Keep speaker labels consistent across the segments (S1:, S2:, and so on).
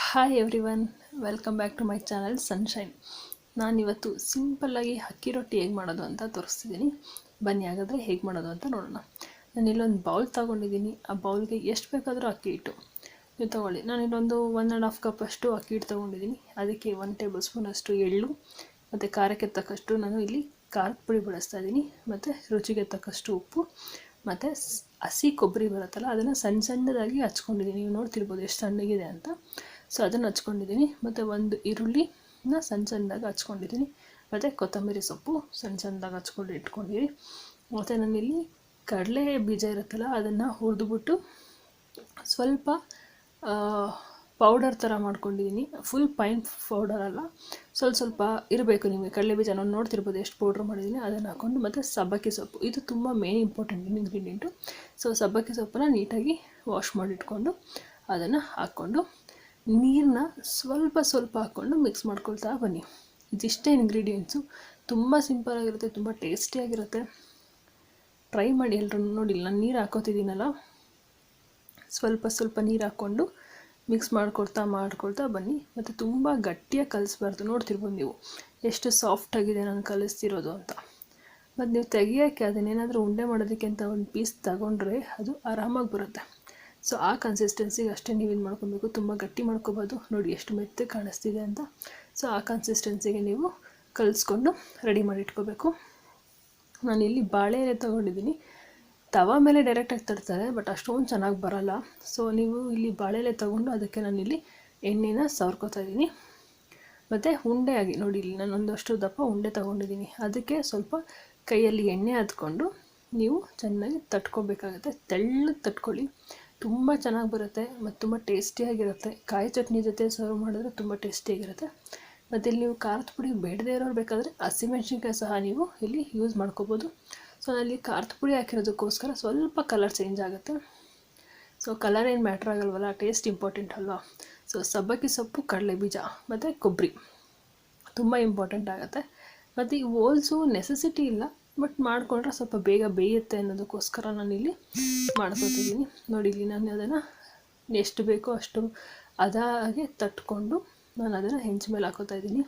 S1: Hi everyone, welcome back to my channel sunshine. ನಾನಿವತ್ತು ಸಿಂಪಲ್ಲಾಗಿ ಅಕ್ಕಿ ರೊಟ್ಟಿ ಹೇಗೆ ಮಾಡೋದು ಅಂತ ತೋರಿಸ್ತಿದ್ದೀನಿ. ಬನ್ನಿ ಹಾಗಾದರೆ ಹೇಗೆ ಮಾಡೋದು ಅಂತ ನೋಡೋಣ. ನಾನು ಇಲ್ಲೊಂದು ಬೌಲ್ ತೊಗೊಂಡಿದ್ದೀನಿ. ಆ ಬೌಲ್ಗೆ ಎಷ್ಟು ಬೇಕಾದರೂ ಅಕ್ಕಿ ಹಿಟ್ಟು ನೀವು ತೊಗೊಳ್ಳಿ. ನಾನಿಲ್ಲೊಂದು 1.5 ಕಪ್ ಅಷ್ಟು ಅಕ್ಕಿ ಹಿಟ್ಟು ತೊಗೊಂಡಿದ್ದೀನಿ. ಅದಕ್ಕೆ 1 ಟೇಬಲ್ ಸ್ಪೂನ್ ಅಷ್ಟು ಎಳ್ಳು ಮತ್ತು ಖಾರಕ್ಕೆ ತಕ್ಕಷ್ಟು ನಾನು ಇಲ್ಲಿ ಖಾರದ ಪುಡಿ ಬಳಸ್ತಾ ಇದ್ದೀನಿ. ಮತ್ತು ರುಚಿಗೆ ತಕ್ಕಷ್ಟು ಉಪ್ಪು ಮತ್ತು ಹಸಿ ಕೊಬ್ಬರಿ ಬರುತ್ತಲ್ಲ, ಅದನ್ನು ಸಣ್ಣದಾಗಿ ಹಚ್ಕೊಂಡಿದ್ದೀನಿ. ನೀವು ನೋಡ್ತಿರ್ಬೋದು ಎಷ್ಟು ಸಣ್ಣಗಿದೆ ಅಂತ. ಸೊ ಅದನ್ನು ಹಚ್ಕೊಂಡಿದ್ದೀನಿ. ಮತ್ತು ಒಂದು ಈರುಳ್ಳಿನ ಸಣ್ಣದಾಗಿ ಹಚ್ಕೊಂಡಿದ್ದೀನಿ. ಮತ್ತು ಕೊತ್ತಂಬರಿ ಸೊಪ್ಪು ಸಣ್ಣದಾಗಿ ಹಚ್ಕೊಂಡು ಇಟ್ಕೊಂಡಿದ್ದೀನಿ. ಮತ್ತು ನಾನಿಲ್ಲಿ ಕಡಲೆ ಬೀಜ ಇರುತ್ತಲ್ಲ, ಅದನ್ನು ಹುರಿದುಬಿಟ್ಟು ಸ್ವಲ್ಪ ಪೌಡರ್ ಥರ ಮಾಡ್ಕೊಂಡಿದ್ದೀನಿ. ಫುಲ್ ಫೈನ್ ಪೌಡರ್ ಅಲ್ಲ, ಸ್ವಲ್ಪ ಇರಬೇಕು ನಿಮಗೆ. ಕಡಲೆ ಬೀಜ ನಾನು ನೋಡ್ತಿರ್ಬೋದು ಎಷ್ಟು ಪೌಡ್ರ್ ಮಾಡಿದ್ದೀನಿ. ಅದನ್ನು ಹಾಕ್ಕೊಂಡು, ಮತ್ತು ಸಬ್ಬಕ್ಕಿ ಸೊಪ್ಪು, ಇದು ತುಂಬ ಮೇನ್ ಇಂಪಾರ್ಟೆಂಟ್ ಇಂಗ್ರೀಡಿಯೆಂಟು. ಸೊ ಸಬ್ಬಕ್ಕಿ ಸೊಪ್ಪನ್ನು ನೀಟಾಗಿ ವಾಶ್ ಮಾಡಿಟ್ಕೊಂಡು ಅದನ್ನು ಹಾಕ್ಕೊಂಡು ನೀರನ್ನ ಸ್ವಲ್ಪ ಹಾಕ್ಕೊಂಡು ಮಿಕ್ಸ್ ಮಾಡ್ಕೊಳ್ತಾ ಬನ್ನಿ. ಇದಿಷ್ಟೇ ಇಂಗ್ರೀಡಿಯೆಂಟ್ಸು. ತುಂಬ ಸಿಂಪಲಾಗಿರುತ್ತೆ, ತುಂಬ ಟೇಸ್ಟಿಯಾಗಿರುತ್ತೆ. ಟ್ರೈ ಮಾಡಿ ಎಲ್ಲರೂ. ನೋಡಿ, ನಾನು ನೀರು ಹಾಕೋತಿದ್ದೀನಲ್ಲ, ಸ್ವಲ್ಪ ನೀರು ಹಾಕ್ಕೊಂಡು ಮಿಕ್ಸ್ ಮಾಡ್ಕೊಳ್ತಾ ಬನ್ನಿ. ಮತ್ತು ತುಂಬ ಗಟ್ಟಿಯಾಗಿ ಕಲಿಸ್ಬಾರ್ದು. ನೋಡ್ತಿರ್ಬೋದು ನೀವು ಎಷ್ಟು ಸಾಫ್ಟಾಗಿದೆ ನಾನು ಕಲಿಸ್ತಿರೋದು ಅಂತ. ಮತ್ತು ನೀವು ತೆಗಿಯೋಕ್ಕೆ ಅದನ್ನೇನಾದರೂ ಉಂಡೆ ಮಾಡೋದಕ್ಕೆ ಅಂತ ಒಂದು ಪೀಸ್ ತಗೊಂಡ್ರೆ ಅದು ಆರಾಮಾಗಿ ಬರುತ್ತೆ. ಸೊ ಆ ಕನ್ಸಿಸ್ಟೆನ್ಸಿಗೆ ಅಷ್ಟೇ ನೀವು ಇದು ಮಾಡ್ಕೊಬೇಕು. ತುಂಬ ಗಟ್ಟಿ ಮಾಡ್ಕೋಬಾರ್ದು. ನೋಡಿ ಎಷ್ಟು ಮೆತ್ತಗೆ ಕಾಣಿಸ್ತಿದೆ ಅಂತ. ಸೊ ಆ ಕನ್ಸಿಸ್ಟೆನ್ಸಿಗೆ ನೀವು ಕಲಿಸ್ಕೊಂಡು ರೆಡಿ ಮಾಡಿ ಇಟ್ಕೋಬೇಕು. ನಾನಿಲ್ಲಿ ಬಾಳೆ ಎಲೆ ತೊಗೊಂಡಿದ್ದೀನಿ. ತವ ಮೇಲೆ ಡೈರೆಕ್ಟಾಗಿ ತಡ್ತಾರೆ, ಬಟ್ ಅಷ್ಟೊಂದು ಚೆನ್ನಾಗಿ ಬರೋಲ್ಲ. ಸೊ ನೀವು ಇಲ್ಲಿ ಬಾಳೆ ಎಲೆ ತೊಗೊಂಡು ಅದಕ್ಕೆ ನಾನಿಲ್ಲಿ ಎಣ್ಣೆನ ಸವರ್ಕೋತಾ ಇದ್ದೀನಿ. ಮತ್ತು ಉಂಡೆ ಆಗಿ ನೋಡಿ, ಇಲ್ಲಿ ನಾನು ಒಂದಷ್ಟು ದಪ್ಪ ಉಂಡೆ ತೊಗೊಂಡಿದ್ದೀನಿ. ಅದಕ್ಕೆ ಸ್ವಲ್ಪ ಕೈಯಲ್ಲಿ ಎಣ್ಣೆ ಹದ್ಕೊಂಡು ನೀವು ಚೆನ್ನಾಗಿ ತಟ್ಕೊಬೇಕಾಗತ್ತೆ. ತೆಳ್ಳಗೆ ತಟ್ಕೊಳ್ಳಿ, ತುಂಬ ಚೆನ್ನಾಗಿ ಬರುತ್ತೆ ಮತ್ತು ತುಂಬ ಟೇಸ್ಟಿಯಾಗಿರುತ್ತೆ. ಕಾಯಿ ಚಟ್ನಿ ಜೊತೆ ಸರ್ವ್ ಮಾಡಿದ್ರೆ ತುಂಬ ಟೇಸ್ಟಿಯಾಗಿರುತ್ತೆ. ಮತ್ತು ಇಲ್ಲಿ ನೀವು ಖಾರದ ಪುಡಿ ಬೇಡದೇ ಇರೋರು ಬೇಕಾದರೆ ಹಸಿಮೆಣ್ಸಿನ್ಕಾಯಿ ಸಹ ನೀವು ಇಲ್ಲಿ ಯೂಸ್ ಮಾಡ್ಕೋಬೋದು. ಸೊ ಅಲ್ಲಿ ಖಾರದ ಪುಡಿ ಹಾಕಿರೋದಕ್ಕೋಸ್ಕರ ಸ್ವಲ್ಪ ಕಲರ್ ಚೇಂಜ್ ಆಗುತ್ತೆ. ಸೊ ಕಲರ್ ಏನು ಮ್ಯಾಟ್ರ್ ಆಗಲ್ವಲ್ಲ, ಟೇಸ್ಟ್ ಇಂಪಾರ್ಟೆಂಟ್ ಅಲ್ವಾ. ಸೊ ಸಬ್ಬಕ್ಕಿ ಸೊಪ್ಪು, ಕಡಲೆ ಬೀಜ ಮತ್ತು ಕೊಬ್ಬರಿ ತುಂಬ ಇಂಪಾರ್ಟೆಂಟ್ ಆಗುತ್ತೆ. ಮತ್ತು ಈ ಹೋಲ್ಸು ನೆಸೆಸಿಟಿ ಇಲ್ಲ, ಬಟ್ ಮಾಡಿಕೊಂಡ್ರೆ ಸ್ವಲ್ಪ ಬೇಗ ಬೇಯುತ್ತೆ ಅನ್ನೋದಕ್ಕೋಸ್ಕರ ನಾನಿಲ್ಲಿ ಮಾಡ್ಕೊತಿದ್ದೀನಿ. ನೋಡಿ, ಇಲ್ಲಿ ನಾನು ಅದನ್ನು ಎಷ್ಟು ಬೇಕೋ ಅಷ್ಟು ಅದಾಗೆ ತಟ್ಕೊಂಡು ನಾನು ಅದನ್ನು ಹೆಂಚು ಮೇಲೆ ಹಾಕೋತಾ ಇದ್ದೀನಿ.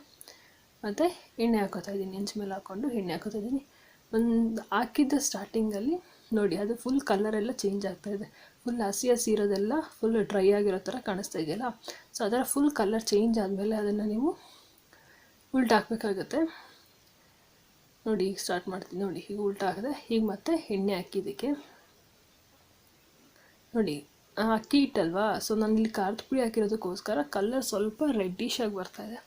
S1: ಮತ್ತು ಎಣ್ಣೆ ಹಾಕೋತಾ ಇದ್ದೀನಿ. ಹೆಂಚು ಮೇಲೆ ಹಾಕ್ಕೊಂಡು ಎಣ್ಣೆ ಹಾಕೋತಾ ಇದ್ದೀನಿ. ಒಂದು ಹಾಕಿದ್ದ ಸ್ಟಾರ್ಟಿಂಗಲ್ಲಿ ನೋಡಿ, ಅದು ಫುಲ್ ಕಲರೆಲ್ಲ ಚೇಂಜ್ ಆಗ್ತಾಯಿದೆ. ಫುಲ್ ಹಸಿ ಇರೋದೆಲ್ಲ ಫುಲ್ ಡ್ರೈ ಆಗಿರೋ ಥರ ಕಾಣಿಸ್ತಾ ಇದೆಯಲ್ಲ. ಸೊ ಅದರ ಫುಲ್ ಕಲರ್ ಚೇಂಜ್ ಆದಮೇಲೆ ಅದನ್ನು ನೀವು ಉಲ್ಟಾ ಹಾಕಬೇಕಾಗತ್ತೆ. ನೋಡಿ, ಈಗ ಸ್ಟಾರ್ಟ್ ಮಾಡ್ತೀನಿ. ನೋಡಿ, ಈಗ ಉಲ್ಟಾ ಹಾಕಿದೆ. ಈಗ ಮತ್ತೆ ಎಣ್ಣೆ ಹಾಕಿದ್ದಕ್ಕೆ ನೋಡಿ, ಅಕ್ಕಿ ಹಿಟ್ಟಲ್ವಾ. ಸೊ ನಾನು ಇಲ್ಲಿ ಖಾರದ ಪುಡಿ ಹಾಕಿರೋದಕ್ಕೋಸ್ಕರ ಕಲರ್ ಸ್ವಲ್ಪ ರೆಡ್ಡಿಶ್ ಆಗಿ ಬರ್ತಾಯಿದೆ.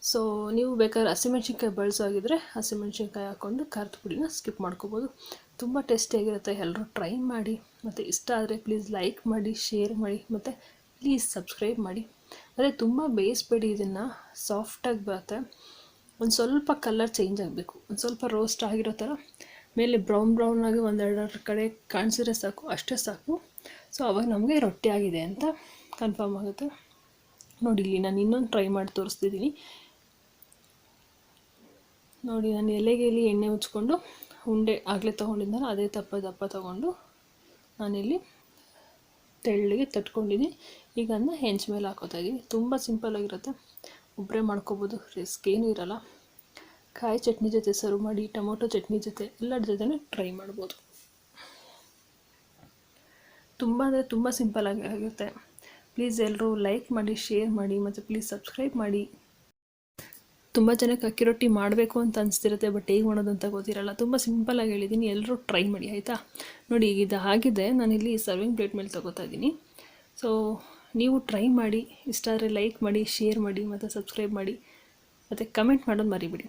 S1: ಸೊ ನೀವು ಬೇಕಾದ್ರೆ ಹಸಿಮೆಣ್ಸಿನ್ಕಾಯಿ ಬಳಸೋಗಿದ್ರೆ ಹಸಿಮೆಣ್ಸಿನ್ಕಾಯಿ ಹಾಕ್ಕೊಂಡು ಖಾರದ ಪುಡಿನ ಸ್ಕಿಪ್ ಮಾಡ್ಕೋಬೋದು. ತುಂಬ ಟೇಸ್ಟಿಯಾಗಿರುತ್ತೆ. ಎಲ್ಲರೂ ಟ್ರೈ ಮಾಡಿ. ಮತ್ತು ಇಷ್ಟ ಆದರೆ ಪ್ಲೀಸ್ ಲೈಕ್ ಮಾಡಿ, ಶೇರ್ ಮಾಡಿ, ಮತ್ತು ಪ್ಲೀಸ್ ಸಬ್ಸ್ಕ್ರೈಬ್ ಮಾಡಿ. ಮತ್ತು ತುಂಬ ಬೇಯಿಸ್ಬೇಡಿ, ಇದನ್ನು ಸಾಫ್ಟಾಗಿ ಬರುತ್ತೆ. ಒಂದು ಸ್ವಲ್ಪ ಕಲರ್ ಚೇಂಜ್ ಆಗಬೇಕು, ಒಂದು ಸ್ವಲ್ಪ ರೋಸ್ಟ್ ಆಗಿರೋ ಥರ ಮೇಲೆ ಬ್ರೌನ್ ಆಗಿ ಒಂದೆರಡು ಕಡೆ ಕಾಣಿಸಿದ್ರೆ ಸಾಕು, ಅಷ್ಟೇ ಸಾಕು. ಸೊ ಅವಾಗ ನಮಗೆ ರೊಟ್ಟಿ ಆಗಿದೆ ಅಂತ ಕನ್ಫರ್ಮ್ ಆಗುತ್ತೆ. ನೋಡಿ, ಇಲ್ಲಿ ನಾನು ಇನ್ನೊಂದು ಟ್ರೈ ಮಾಡಿ ತೋರಿಸ್ತಿದ್ದೀನಿ. ನೋಡಿ, ನಾನು ಎಲೆಗೆ ಇಲ್ಲಿ ಎಣ್ಣೆ ಉಜ್ಕೊಂಡು ಉಂಡೆ ಆಗಲೇ ತೊಗೊಂಡಿದ್ದಾನೆ, ಅದೇ ದಪ್ಪ ತೊಗೊಂಡು ನಾನಿಲ್ಲಿ ತೆಳ್ಳಗೆ ತಟ್ಕೊಂಡಿದ್ದೀನಿ. ಈಗ ಅದನ್ನ ಹೆಂಚು ಮೇಲೆ ಹಾಕೋತಾ ಇದ್ದೀನಿ. ತುಂಬ ಸಿಂಪಲ್ಲಾಗಿರುತ್ತೆ, ಒಬ್ಬರೇ ಮಾಡ್ಕೋಬೋದು, ರಿಸ್ಕ್ ಏನೂ ಇರೋಲ್ಲ. ಕಾಯಿ ಚಟ್ನಿ ಜೊತೆ ಸರ್ವ್ ಮಾಡಿ, ಟೊಮೊಟೊ ಚಟ್ನಿ ಜೊತೆ ಎಲ್ಲರ ಜೊತೆನೂ ಟ್ರೈ ಮಾಡ್ಬೋದು. ತುಂಬ ಅಂದರೆ ತುಂಬ ಸಿಂಪಲ್ಲಾಗಿ ಆಗುತ್ತೆ. ಪ್ಲೀಸ್ ಎಲ್ಲರೂ ಲೈಕ್ ಮಾಡಿ, ಶೇರ್ ಮಾಡಿ, ಮತ್ತು ಪ್ಲೀಸ್ ಸಬ್ಸ್ಕ್ರೈಬ್ ಮಾಡಿ. ತುಂಬ ಜನಕ್ಕೆ ಅಕ್ಕಿ ರೊಟ್ಟಿ ಮಾಡಬೇಕು ಅಂತ ಅನಿಸ್ತಿರುತ್ತೆ, ಬಟ್ ಹೇಗೆ ಮಾಡೋದು ಅಂತ ಗೊತ್ತಿರಲ್ಲ. ತುಂಬ ಸಿಂಪಲ್ಲಾಗಿ ಹೇಳಿದ್ದೀನಿ, ಎಲ್ಲರೂ ಟ್ರೈ ಮಾಡಿ ಆಯಿತಾ. ನೋಡಿ, ಈಗ ಇದು ಆಗಿದೆ. ನಾನಿಲ್ಲಿ ಸರ್ವಿಂಗ್ ಪ್ಲೇಟ್ ಮೇಲೆ ತೊಗೋತಾ ಇದ್ದೀನಿ. ಸೊ ನೀವು ಟ್ರೈ ಮಾಡಿ. ಇಷ್ಟ ಆದರೆ ಲೈಕ್ ಮಾಡಿ, ಶೇರ್ ಮಾಡಿ, ಮತ್ತು ಸಬ್ಸ್ಕ್ರೈಬ್ ಮಾಡಿ, ಮತ್ತು ಕಮೆಂಟ್ ಮಾಡೋದು ಮರಿಬೇಡಿ.